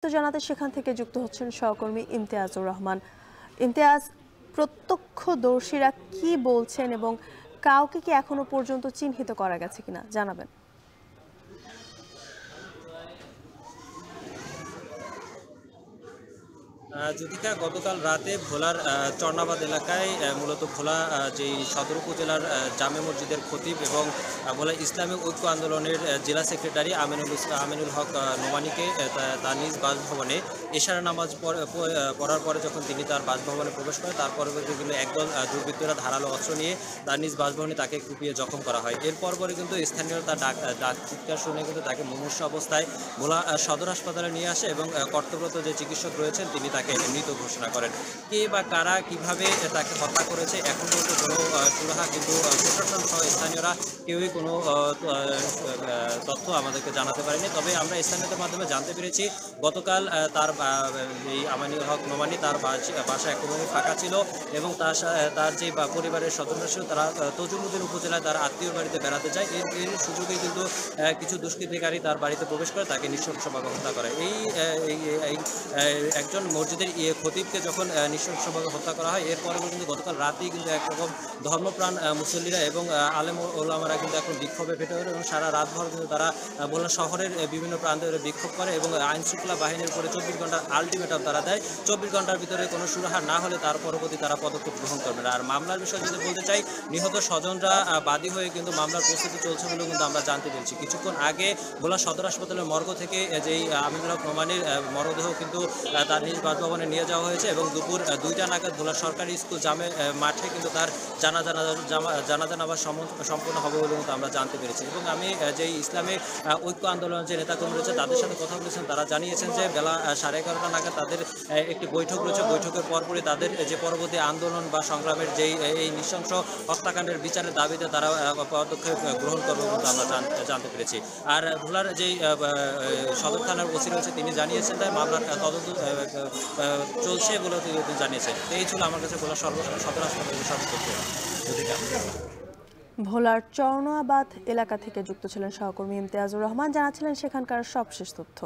তো জানাতে সেখান থেকে যুক্ত হচ্ছেন সহকর্মী ইমতিয়াজুর রহমান। ইমতিয়াজ, প্রত্যক্ষদর্শীরা কি বলছেন এবং কাউকে কি এখনো পর্যন্ত চিহ্নিত করা গেছে কিনা জানাবেন। যদিকা গতকাল রাতে ভোলার চরনাবাদ এলাকায় মূলত ভোলা যেই সদর উপজেলার জামে মসজিদের খতিব এবং ভোলা ইসলামী ঐক্য আন্দোলনের জেলা সেক্রেটারি আমিনুল হক নোমানীকে তার নিজ বাসভবনে এশারা নামাজ পড়ার পরে যখন তিনি তার বাসভবনে প্রবেশ করেন, তার পরবর্তী কিন্তু একদল দুর্বৃত্তরা ধারালো অস্ত্র নিয়ে তার নিজ বাসভবনে তাকে কুপিয়ে জখম করা হয়। এরপর পরে কিন্তু স্থানীয় তার ডাক চিৎকার শুনে কিন্তু তাকে মুমূর্ষু অবস্থায় ভোলা সদর হাসপাতালে নিয়ে আসে এবং কর্তব্যরত যে চিকিৎসক রয়েছেন তিনি তাকে মৃত ঘোষণা করেন। কে বা কারা কিভাবে তাকে হত্যা করেছে এখন পর্যন্ত কোনো সুরাহা কিন্তু প্রশাসন সহ স্থানীয়রা কেউই কোনো তথ্য আমাদেরকে জানাতে পারেনি। তবে আমরা স্থানীয়দের মাধ্যমে জানতে পেরেছি গতকাল তার এই আমিনুল হক নোমানী তার বাসা একেবারেই ফাঁকা ছিল এবং তার যে পরিবারের সদস্য ছিল তারা তজুমুদ্দিন উপজেলায় তার আত্মীয়র বাড়িতে বেড়াতে যায়। এর সুযোগে কিন্তু কিছু দুষ্কৃতিকারী তার বাড়িতে প্রবেশ করে তাকে নৃশংসভাবে হত্যা করে। এই একজন মসজিদের খতিবকে যখন নৃশংসভাবে হত্যা করা হয়, এরপরে কিন্তু গতকাল রাতেই কিন্তু একরকম ধর্মপ্রাণ মুসল্লিরা এবং আলেম ওলামারা কিন্তু এখন বিক্ষোভে ফেটে ওঠে এবং সারা রাতভর কিন্তু তারা ভোলা শহরের বিভিন্ন প্রান্তে বিক্ষোভ করে এবং আইন শৃঙ্খলা বাহিনীর উপরে 24 ঘন্টার আলটিমেটাম তারা দেয়। 24 ঘন্টার ভিতরে কোনো সুরাহা না হলে তার পরবর্তী তারা পদক্ষেপ গ্রহণ করবে না। আর মামলার বিষয়ে যদি বলতে চাই, নিহত স্বজনরা বাদী হয়ে কিন্তু মামলার প্রস্তুতি চলছে বলেও কিন্তু আমরা জানতে পেরেছি। কিছুক্ষণ আগে ভোলা সদর হাসপাতালের মর্গ থেকে যেই আমিনুল হক নোমানীর মরদেহ কিন্তু তার নিজ বাসভবনে নিয়ে যাওয়া হয়েছে এবং দুপুর 2টা নাগাদ ভোলা সরকারি স্কুল জামে মাঠে কিন্তু তার জানাজা নামাজ সম্পন্ন হবে বলে কিন্তু আমরা জানতে পেরেছি। এবং আমি যেই ইসলামী ঐক্য আন্দোলনের যে নেতাকর্মী রয়েছে তাদের সাথে কথা বলেছেন, তারা জানিয়েছেন যে বেলা 11:30 নাগাদ তাদের একটি বৈঠক রয়েছে। বৈঠকের পরপরই তাদের যে পরবর্তী আন্দোলন বা সংগ্রামের যেই এই নৃশংস হত্যাকাণ্ডের বিচারের দাবিতে তারা পদক্ষেপ গ্রহণ করবে কিন্তু আমরা জানতে পেরেছি। আর ভোলার যেই সদর থানার ওসি রয়েছে তিনি জানিয়েছেন যে মামলার তদন্ত চলছে বলে তিনি জানিয়েছেন। এই ছিল আমার কাছে ভোলা সদর হাসপাতালের সর্বতথ্য। ভোলার চরনাবাদ এলাকা থেকে যুক্ত ছিলেন সহকর্মী ইমতিয়াজুর রহমান, জানাচ্ছিলেন সেখানকার সবশেষ তথ্য।